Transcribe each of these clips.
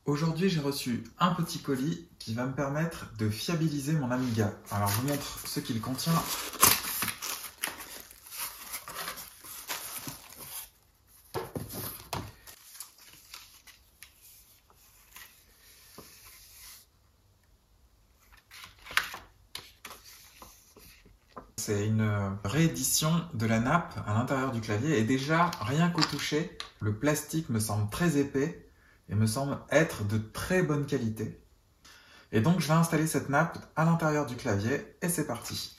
Aujourd'hui, j'ai reçu un petit colis qui va me permettre de fiabiliser mon Amiga. Alors, je vous montre ce qu'il contient. C'est une réédition de la nappe à l'intérieur du clavier et déjà, rien qu'au toucher, le plastique me semble très épais et me semble être de très bonne qualité. Et donc, je vais installer cette nappe à l'intérieur du clavier et c'est parti.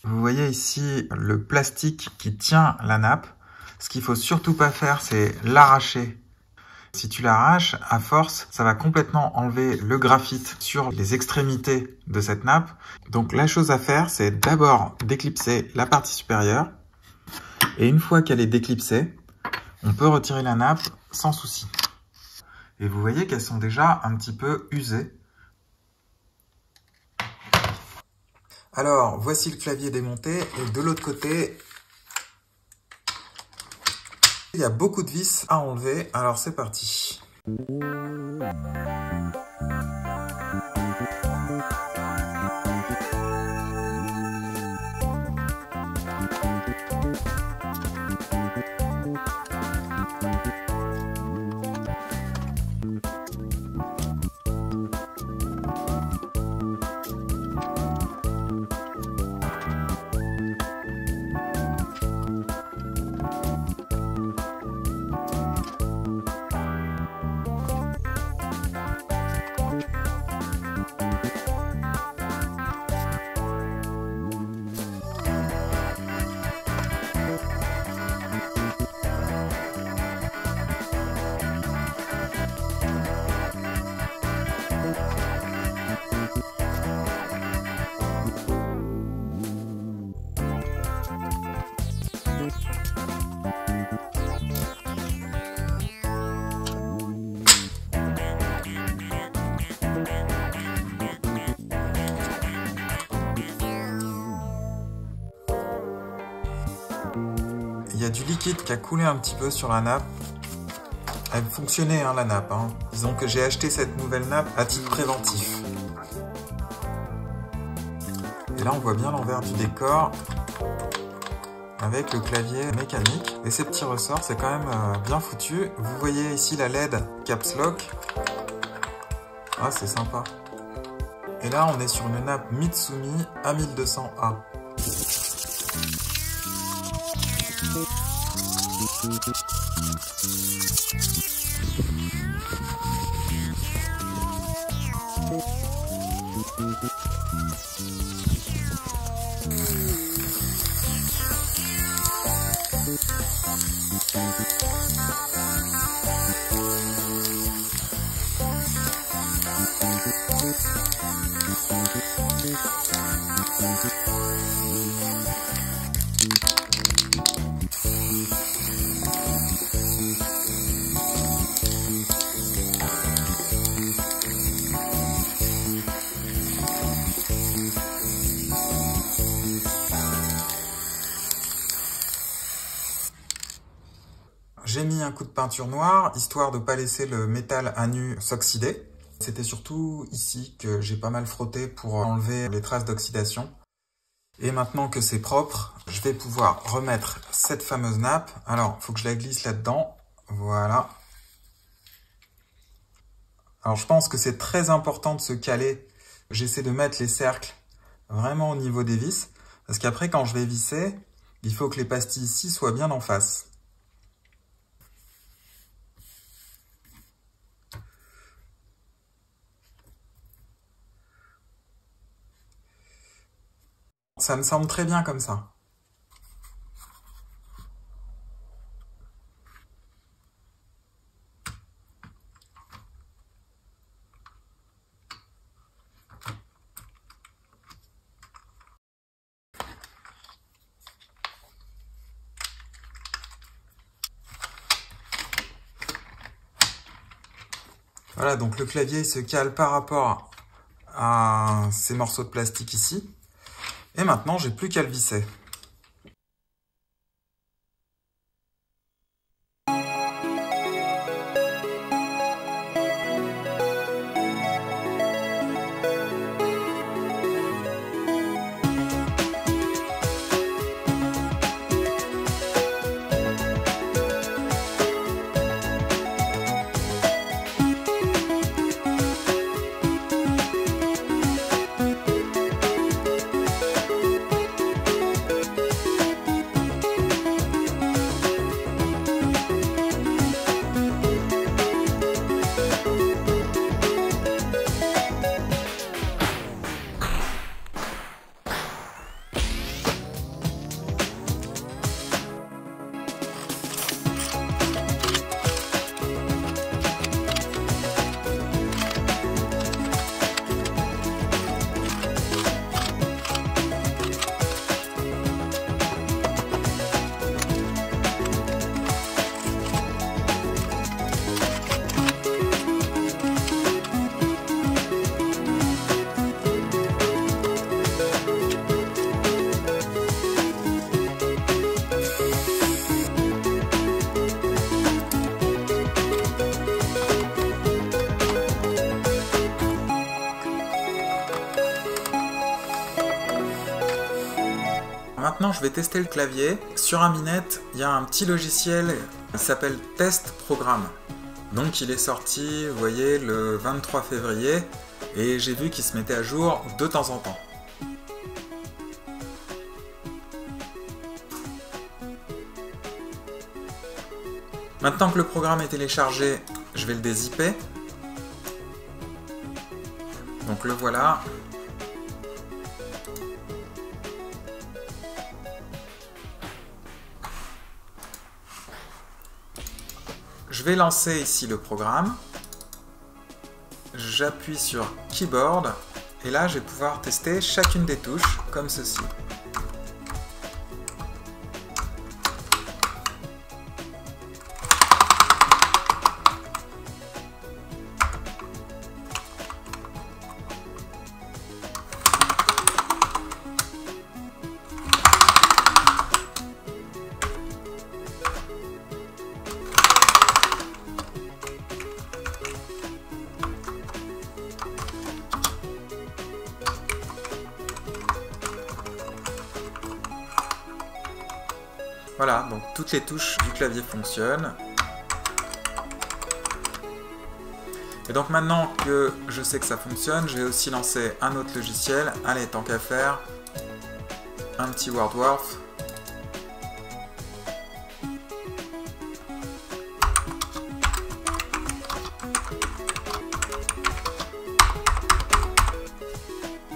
Vous voyez ici le plastique qui tient la nappe. Ce qu'il faut surtout pas faire, c'est l'arracher. Si tu l'arraches, à force, ça va complètement enlever le graphite sur les extrémités de cette nappe. Donc la chose à faire, c'est d'abord déclipser la partie supérieure. Et une fois qu'elle est déclipsée, on peut retirer la nappe sans souci. Et vous voyez qu'elles sont déjà un petit peu usées. Alors, voici le clavier démonté et de l'autre côté, il y a beaucoup de vis à enlever. Alors, c'est parti. Il y a du liquide qui a coulé un petit peu sur la nappe. Elle fonctionnait, hein, la nappe. Disons que j'ai acheté cette nouvelle nappe à titre préventif. Et là, on voit bien l'envers du décor avec le clavier mécanique. Et ces petits ressorts, c'est quand même bien foutu. Vous voyez ici la LED Caps Lock. Ah, c'est sympa. Et là, on est sur une nappe Mitsumi A1200A. J'ai mis un coup de peinture noire, histoire de ne pas laisser le métal à nu s'oxyder. C'était surtout ici que j'ai pas mal frotté pour enlever les traces d'oxydation. Et maintenant que c'est propre, je vais pouvoir remettre cette fameuse nappe. Alors, il faut que je la glisse là-dedans. Voilà. Alors, je pense que c'est très important de se caler. J'essaie de mettre les cercles vraiment au niveau des vis. Parce qu'après, quand je vais visser, il faut que les pastilles ici soient bien en face. Ça me semble très bien comme ça. Voilà, donc le clavier se cale par rapport à ces morceaux de plastique ici. Et maintenant, j'ai plus qu'à le visser. Maintenant, je vais tester le clavier. Sur Aminet, il y a un petit logiciel qui s'appelle Test Programme. Donc, il est sorti, vous voyez, le 23 février. Et j'ai vu qu'il se mettait à jour de temps en temps. Maintenant que le programme est téléchargé, je vais le dézipper. Donc, le voilà. Je vais lancer ici le programme, j'appuie sur Keyboard et là je vais pouvoir tester chacune des touches comme ceci. Voilà, donc toutes les touches du clavier fonctionnent. Et donc maintenant que je sais que ça fonctionne, je vais aussi lancer un autre logiciel. Allez, tant qu'à faire, un petit WordWorth.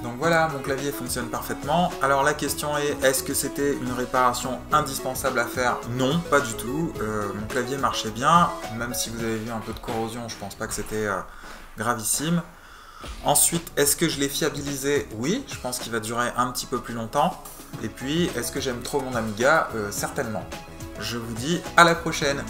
Donc voilà, mon clavier fonctionne parfaitement. Alors la question est, est-ce que c'était une réparation indispensable à faire? Non, pas du tout. Mon clavier marchait bien, même si vous avez vu un peu de corrosion, je pense pas que c'était gravissime. Ensuite, est-ce que je l'ai fiabilisé? Oui, je pense qu'il va durer un petit peu plus longtemps. Et puis, est-ce que j'aime trop mon Amiga? Certainement. Je vous dis à la prochaine.